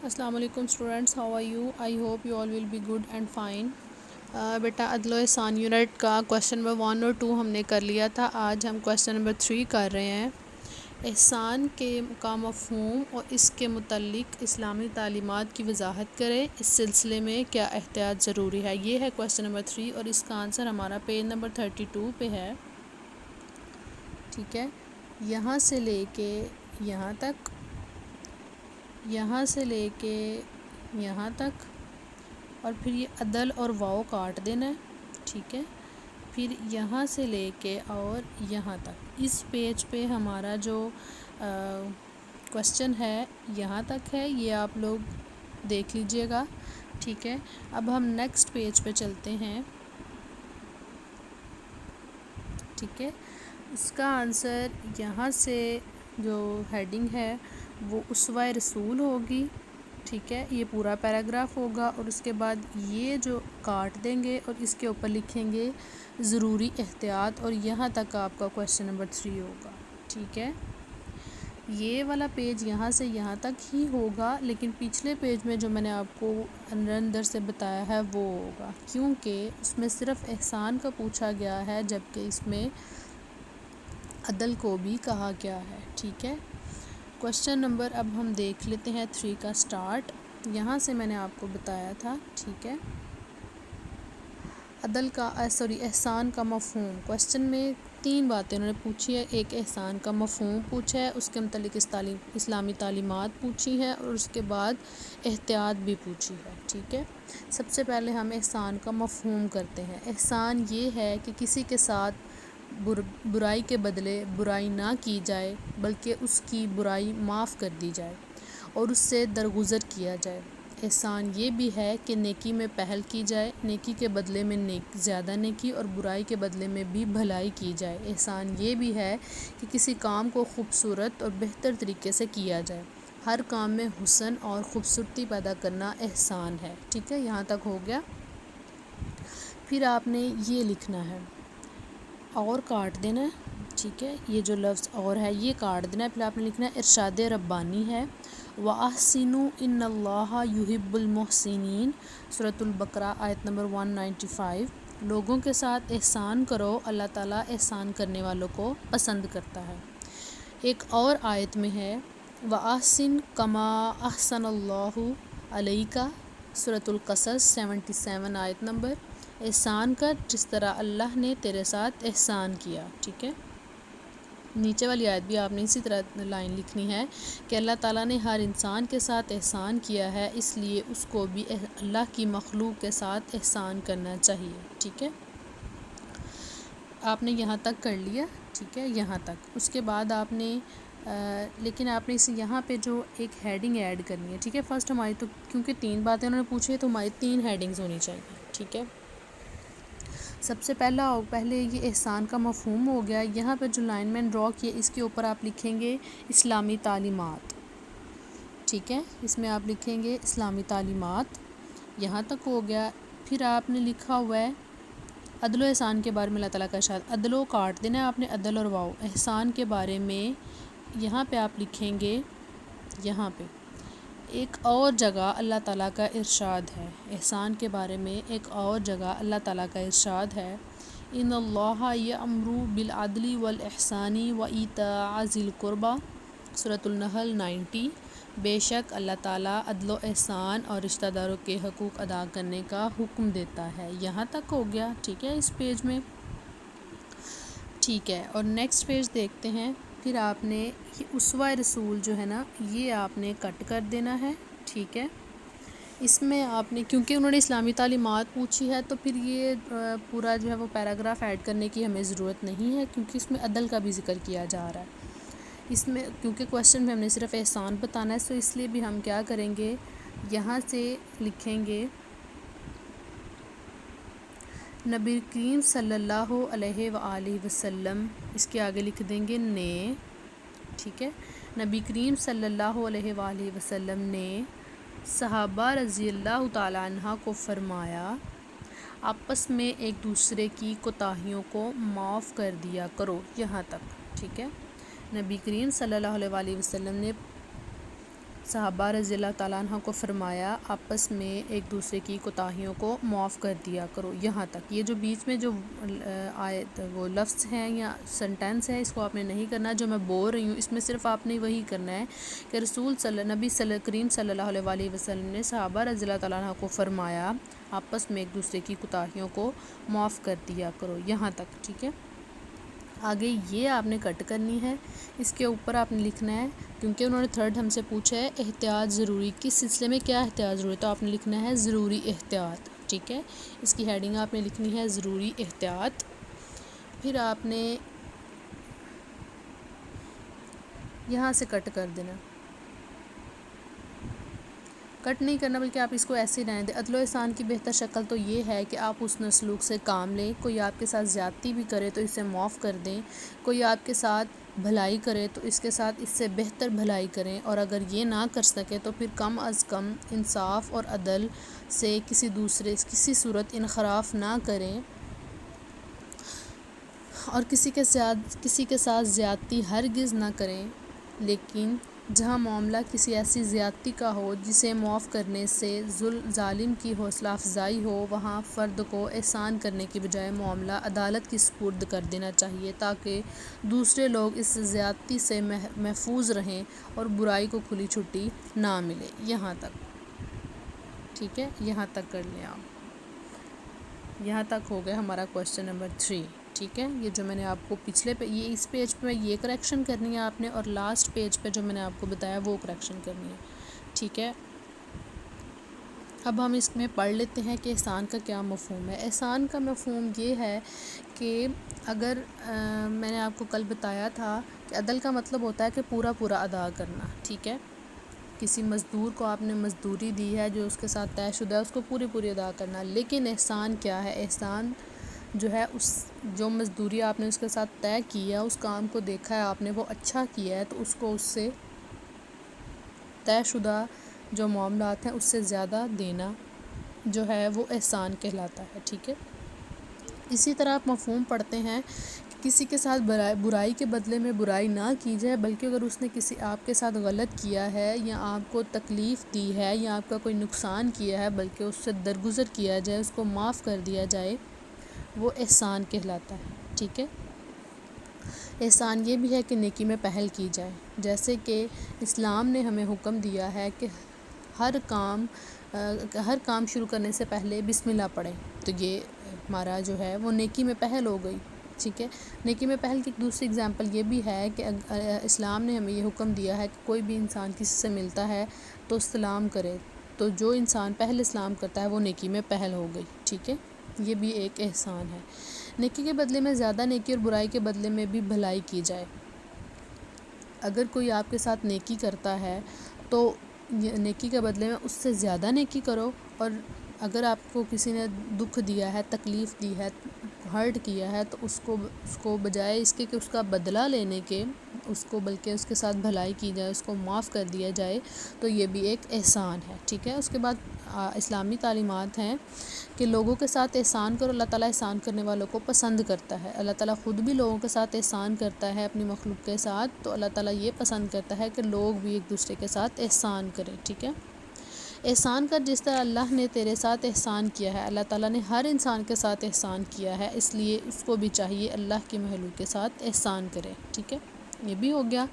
السلام علیکم students, how are you? I hope you all will be good and fine. بیٹا عدل و احسان یونٹ کا کویشچن نمبر 1 اور 2 ہم نے کر لیا تھا۔ آج ہم کویشچن نمبر 3 کر رہے ہیں۔ احسان کا مفہوم اور اس کے متعلق اسلامی تعلیمات کی وضاحت کریں، اس سلسلے میں کیا احتیاط ضروری ہے؟ یہ ہے کویشچن نمبر 3 اور اس کا آنسر ہمارا پیج نمبر 32 پہ ہے۔ ٹھیک ہے، یہاں سے لے کے یہاں تک، یہاں سے لے کے یہاں تک، اور پھر یہ عدل اور واو کاٹ دینا ہے۔ ٹھیک ہے، پھر یہاں سے لے کے اور یہاں تک اس پیج پہ ہمارا جو کویشچن ہے یہاں تک ہے، یہ آپ لوگ دیکھ لیجئے گا۔ ٹھیک ہے، اب ہم نیکسٹ پیج پہ چلتے ہیں۔ ٹھیک ہے، اس کا آنسر یہاں سے جو ہیڈنگ ہے وہ اسوہ رسول ہوگی۔ ٹھیک ہے، یہ پورا پیراگراف ہوگا اور اس کے بعد یہ جو کاٹ دیں گے اور اس کے اوپر لکھیں گے ضروری احتیاط، اور یہاں تک آپ کا کویشچن نمبر 3 ہوگا۔ ٹھیک ہے، یہ والا پیج یہاں سے یہاں تک ہی ہوگا، لیکن پچھلے پیج میں جو میں نے آپ کو اندر سے بتایا ہے وہ ہوگا، کیونکہ اس میں صرف احسان کا پوچھا گیا ہے جبکہ اس میں عدل کو بھی کہا گیا ہے۔ ٹھیک ہے، کویشچن نمبر اب ہم دیکھ لیتے ہیں 3 کا سٹارٹ۔ یہاں سے میں نے آپ کو بتایا تھا۔ ٹھیک ہے، احسان کا مفہوم۔ کویشچن میں 3 باتیں انہوں نے پوچھی ہے، ایک احسان کا مفہوم پوچھا ہے، اس کے متعلق اسلامی تعلیمات پوچھی ہیں، اور اس کے بعد احتیاط بھی پوچھی ہے۔ ٹھیک ہے، سب سے پہلے ہم احسان کا مفہوم کرتے ہیں۔ احسان یہ ہے کہ کسی کے ساتھ برائی کے بدلے برائی نہ کی جائے، بلکہ اس کی برائی معاف کر دی جائے اور اس سے درگزر کیا جائے۔ احسان یہ بھی ہے کہ نیکی میں پہل کی جائے، نیکی کے بدلے میں زیادہ نیکی اور برائی کے بدلے میں بھی بھلائی کی جائے۔ احسان یہ بھی ہے کہ کسی کام کو خوبصورت اور بہتر طریقے سے کیا جائے۔ ہر کام میں حسن اور خوبصورتی پیدا کرنا احسان ہے۔ ٹھیک ہے، یہاں تک ہو گیا۔ پھر آپ نے یہ لکھنا ہے اور کاٹ دینا ہے۔ ٹھیک ہے، یہ جو لفظ اور ہے یہ کاٹ دینا ہے۔ پھر آپ نے لکھنا ہے ارشاد ربانی ہے، وَأَحْسِنُوا إِنَّ اللَّهَ يُحِبُّ الْمُحْسِنِينَ، سورۃ البقرہ آیت نمبر 195۔ لوگوں کے ساتھ احسان کرو، اللہ تعالیٰ احسان کرنے والوں کو پسند کرتا ہے۔ ایک اور آیت میں ہے وَأَحْسِن كَمَا أَحْسَنَ اللَّهُ عَلَيْكَ، سورۃ القصص 77 آیت نمبر۔ احسان کر جس طرح اللہ نے تیرے ساتھ احسان کیا۔ ٹھیک ہے، نیچے والی آیت بھی آپ نے اسی طرح لائن لکھنی ہے کہ اللہ تعالیٰ نے ہر انسان کے ساتھ احسان کیا ہے، اس لیے اس کو بھی اللہ کی مخلوق کے ساتھ احسان کرنا چاہیے۔ ٹھیک ہے، آپ نے یہاں تک کر لیا۔ ٹھیک ہے، یہاں تک، اس کے بعد آپ نے لیکن آپ نے یہاں پہ جو ایک ہیڈنگ ایڈ کرنی ہے۔ ٹھیک ہے، فرسٹ ہماری تو کیونکہ 3 باتیں انہوں نے پوچھی ہے تو ہماری 3 ہیڈنگز ہونی چاہیے۔ ٹھیک ہے، سب سے پہلے یہ احسان کا مفہوم ہو گیا۔ یہاں پہ جو لائن میں ڈرا کی ہے اس کے اوپر آپ لکھیں گے اسلامی تعلیمات۔ ٹھیک ہے، اس میں آپ لکھیں گے اسلامی تعلیمات، یہاں تک ہو گیا۔ پھر آپ نے لکھا ہوا ہے عدل و احسان کے بارے میں اللہ تعالیٰ کا ارشاد، عدل و کاٹ دینا ہے آپ نے، عدل اور واو۔ احسان کے بارے میں یہاں پہ آپ لکھیں گے، یہاں پہ ایک اور جگہ اللہ تعالیٰ کا ارشاد ہے، احسان کے بارے میں ایک اور جگہ اللہ تعالیٰ کا ارشاد ہے، ان اللہ یأمر بالعدل والاحسان وایتاء ذی القربی، سورۃ النحل 90۔ بے شک اللہ تعالیٰ عدل و احسان اور رشتہ داروں کے حقوق ادا کرنے کا حکم دیتا ہے۔ یہاں تک ہو گیا۔ ٹھیک ہے، اس پیج میں۔ ٹھیک ہے، اور نیکسٹ پیج دیکھتے ہیں۔ پھر آپ نے یہ اسوہ رسول جو ہے نا یہ آپ نے کٹ کر دینا ہے۔ ٹھیک ہے، اس میں آپ نے کیونکہ انہوں نے اسلامی تعلیمات پوچھی ہے تو پھر یہ پورا جو ہے وہ پیراگراف ایڈ کرنے کی ہمیں ضرورت نہیں ہے، کیونکہ اس میں عدل کا بھی ذکر کیا جا رہا ہے۔ اس میں کیونکہ کویشچن میں ہم نے صرف احسان بتانا ہے، تو اس لیے بھی ہم کیا کریں گے، یہاں سے لکھیں گے نبی کریم صلی اللہ علیہ وآلہ وسلم، اس کے آگے لکھ دیں گے نے۔ ٹھیک ہے، نبی کریم صلی اللہ علیہ وآلہ وسلم نے صحابہ رضی اللہ تعالیٰ عنہ کو فرمایا، آپس میں ایک دوسرے کی کوتاہیوں کو معاف کر دیا کرو۔ یہاں تک۔ ٹھیک ہے، نبی کریم صلی اللہ علیہ وآلہ وسلم نے صحابہ رضی اللہ تعالیٰ عنہ کو فرمایا آپس میں ایک دوسرے کی کوتاہیوں کو معاف کر دیا کرو، یہاں تک۔ یہ جو بیچ میں جو آیت وہ لفظ ہیں یا سنٹینس ہے، اس کو آپ نے نہیں کرنا جو میں بول رہی ہوں، اس میں صرف آپ نے وہی کرنا ہے کہ نبی کریم صلی اللہ علیہ وآلہ وسلم نے صحابہ رضی اللہ تعالیٰ عنہ کو فرمایا آپس میں ایک دوسرے کی کوتاہیوں کو معاف کر دیا کرو، یہاں تک، ٹھیک ہے۔ آگے یہ آپ نے کٹ کرنی ہے، اس کے اوپر آپ نے لکھنا ہے، کیونکہ انہوں نے تھرڈ ہم سے پوچھا ہے احتیاط ضروری، کس سلسلے میں کیا احتیاط ضروری، تو آپ نے لکھنا ہے ضروری احتیاط، ٹھیک ہے۔ اس کی ہیڈنگ آپ نے لکھنی ہے ضروری احتیاط۔ پھر آپ نے یہاں سے کٹ کر دینا، کٹ نہیں کرنا بلکہ آپ اس کو ایسے ہی رہنے دیں۔ عدل و احسان کی بہتر شکل تو یہ ہے کہ آپ اس سلوک سے کام لیں، کوئی آپ کے ساتھ زیادتی بھی کرے تو اسے معاف کر دیں، کوئی آپ کے ساتھ بھلائی کرے تو اس کے ساتھ اس سے بہتر بھلائی کریں، اور اگر یہ نہ کر سکے تو پھر کم از کم انصاف اور عدل سے کسی صورت انحراف نہ کریں، اور کسی کے ساتھ زیادتی ہرگز نہ کریں۔ لیکن جہاں معاملہ کسی ایسی زیادتی کا ہو جسے معاف کرنے سے ظالم کی حوصلہ افزائی ہو، وہاں فرد کو احسان کرنے کی بجائے معاملہ عدالت کی سپرد کر دینا چاہیے، تاکہ دوسرے لوگ اس زیادتی سے محفوظ رہیں اور برائی کو کھلی چھٹی نہ ملے، یہاں تک، ٹھیک ہے۔ یہاں تک کر لیں آپ، یہاں تک ہو گیا ہمارا کویسچن نمبر 3، ٹھیک ہے۔ یہ جو میں نے آپ کو یہ اس پیج پہ یہ کریکشن کرنی ہے آپ نے، اور لاسٹ پیج پہ جو میں نے آپ کو بتایا وہ کریکشن کرنی ہے، ٹھیک ہے۔ اب ہم اس میں پڑھ لیتے ہیں کہ احسان کا کیا مفہوم ہے۔ احسان کا مفہوم یہ ہے کہ اگر میں نے آپ کو کل بتایا تھا کہ عدل کا مطلب ہوتا ہے کہ پورا ادا کرنا، ٹھیک ہے۔ کسی مزدور کو آپ نے مزدوری دی ہے جو اس کے ساتھ طے شدہ ہے، اس کو پوری ادا کرنا۔ لیکن احسان کیا ہے؟ احسان جو ہے جو مزدوری آپ نے اس کے ساتھ طے کی ہے، اس کام کو دیکھا ہے آپ نے، وہ اچھا کیا ہے، تو اس کو اس سے طے شدہ جو معاملات ہیں اس سے زیادہ دینا جو ہے وہ احسان کہلاتا ہے، ٹھیک ہے۔ اسی طرح آپ مفہوم پڑھتے ہیں کہ کسی کے ساتھ برائی کے بدلے میں برائی نہ کی جائے، بلکہ اگر اس نے آپ کے ساتھ غلط کیا ہے یا آپ کو تکلیف دی ہے یا آپ کا کوئی نقصان کیا ہے، بلکہ اس سے درگزر کیا جائے، اس کو معاف کر دیا جائے، وہ احسان کہلاتا ہے، ٹھیک ہے۔ احسان یہ بھی ہے کہ نیکی میں پہل کی جائے، جیسے کہ اسلام نے ہمیں حکم دیا ہے کہ ہر کام شروع کرنے سے پہلے بسم اللہ پڑھیں، تو یہ ہمارا جو ہے وہ نیکی میں پہل ہو گئی، ٹھیک ہے۔ نیکی میں پہل کی دوسری اگزامپل یہ بھی ہے کہ اسلام نے ہمیں یہ حکم دیا ہے کہ کوئی بھی انسان کسی سے ملتا ہے تو سلام کرے، تو جو انسان پہلے سلام کرتا ہے وہ نیکی میں پہل ہو گئی، ٹھیک ہے۔ یہ بھی ایک احسان ہے۔ نیکی کے بدلے میں زیادہ نیکی اور برائی کے بدلے میں بھی بھلائی کی جائے۔ اگر کوئی آپ کے ساتھ نیکی کرتا ہے تو نیکی کے بدلے میں اس سے زیادہ نیکی کرو، اور اگر آپ کو کسی نے دکھ دیا ہے، تکلیف دی ہے، ہرٹ کیا ہے، تو اس کو بجائے اس کے کہ اس کا بدلہ لینے کے، بلکہ اس کے ساتھ بھلائی کی جائے، اس کو معاف کر دیا جائے، تو یہ بھی ایک احسان ہے، ٹھیک ہے۔ اس کے بعد اسلامی تعلیمات ہیں کہ لوگوں کے ساتھ احسان کرو، اللہ تعالیٰ احسان کرنے والوں کو پسند کرتا ہے۔ اللہ تعالیٰ خود بھی لوگوں کے ساتھ احسان کرتا ہے اپنی مخلوق کے ساتھ، تو اللہ تعالیٰ یہ پسند کرتا ہے کہ لوگ بھی ایک دوسرے کے ساتھ احسان کریں، ٹھیک ہے۔ احسان کر جس طرح اللہ نے تیرے ساتھ احسان کیا ہے، اللہ تعالیٰ نے ہر انسان کے ساتھ احسان کیا ہے، اس لیے اس کو بھی چاہیے اللہ کی مخلوق کے ساتھ احسان کرے، ٹھیک ہے۔ یہ بھی ہو گیا۔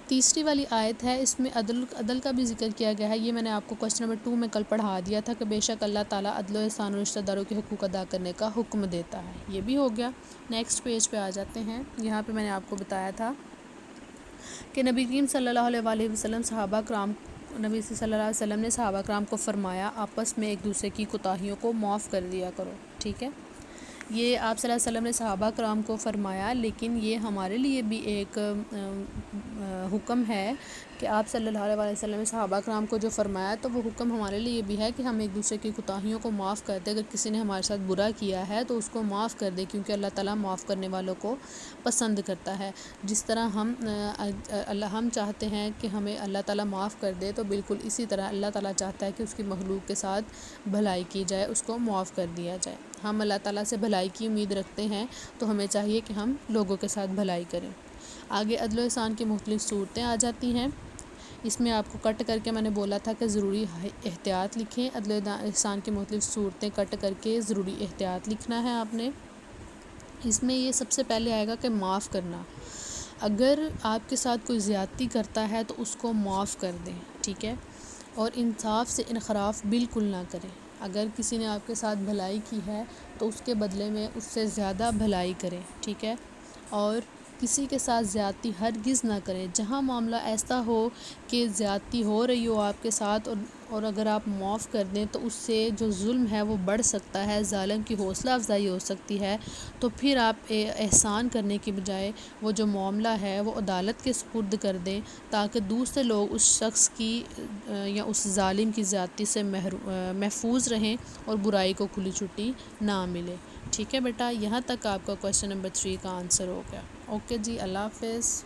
تیسری والی آیت ہے، اس میں عدل کا بھی ذکر کیا گیا ہے۔ یہ میں نے آپ کو کویسچن نمبر 2 میں کل پڑھا دیا تھا کہ بے شک اللہ تعالیٰ عدل و احسان اور رشتہ داروں کے حقوق ادا کرنے کا حکم دیتا ہے، یہ بھی ہو گیا۔ نیکسٹ پیج پہ آ جاتے ہیں۔ یہاں پہ میں نے آپ کو بتایا تھا کہ نبی کریم صلی اللہ علیہ وآلہ وسلم نبی صلی اللہ علیہ وسلم نے صحابہ کرام کو فرمایا آپس میں ایک دوسرے کی کوتاہیوں کو معاف کر دیا کرو، ٹھیک ہے۔ یہ آپ صلی اللہ علیہ وسلم نے صحابہ کرام کو فرمایا، لیکن یہ ہمارے لیے بھی ایک حکم ہے کہ آپ صلی اللہ علیہ وسلم نے صحابہ کرام کو جو فرمایا، تو وہ حکم ہمارے لیے بھی ہے کہ ہم ایک دوسرے کی کوتاہیوں کو معاف کر دیں۔ اگر کسی نے ہمارے ساتھ برا کیا ہے تو اس کو معاف کر دے، کیونکہ اللہ تعالیٰ معاف کرنے والوں کو پسند کرتا ہے۔ جس طرح ہم چاہتے ہیں کہ ہمیں اللہ تعالیٰ معاف کر دے، تو بالکل اسی طرح اللہ تعالیٰ چاہتا ہے کہ اس کی مخلوق کے ساتھ بھلائی کی جائے، اس کو معاف کر دیا جائے۔ ہم اللہ تعالیٰ سے بھلائی کی امید رکھتے ہیں، تو ہمیں چاہیے کہ ہم لوگوں کے ساتھ بھلائی کریں۔ آگے عدل و احسان کی مختلف صورتیں آ جاتی ہیں۔ اس میں آپ کو کٹ کر کے میں نے بولا تھا کہ ضروری احتیاط لکھیں، عدل احسان کی مختلف صورتیں کٹ کر کے ضروری احتیاط لکھنا ہے آپ نے۔ اس میں یہ سب سے پہلے آئے گا کہ معاف کرنا۔ اگر آپ کے ساتھ کوئی زیادتی کرتا ہے تو اس کو معاف کر دیں، ٹھیک ہے، اور انصاف سے انحراف بالکل نہ کریں۔ اگر کسی نے آپ کے ساتھ بھلائی کی ہے تو اس کے بدلے میں اس سے زیادہ بھلائی کریں، ٹھیک ہے، اور کسی کے ساتھ زیادتی ہرگز نہ کریں۔ جہاں معاملہ ایسا ہو کہ زیادتی ہو رہی ہو آپ کے ساتھ اور اگر آپ معاف کر دیں تو اس سے جو ظلم ہے وہ بڑھ سکتا ہے، ظالم کی حوصلہ افزائی ہو سکتی ہے، تو پھر آپ احسان کرنے کی بجائے وہ جو معاملہ ہے وہ عدالت کے سپرد کر دیں، تاکہ دوسرے لوگ اس شخص کی یا اس ظالم کی زیادتی سے محفوظ رہیں اور برائی کو کھلی چھٹی نہ ملے۔ ٹھیک ہے بیٹا، یہاں تک آپ کا کویسچن نمبر 3 کا آنسر ہو گیا۔ اوکے جی، اللہ حافظ۔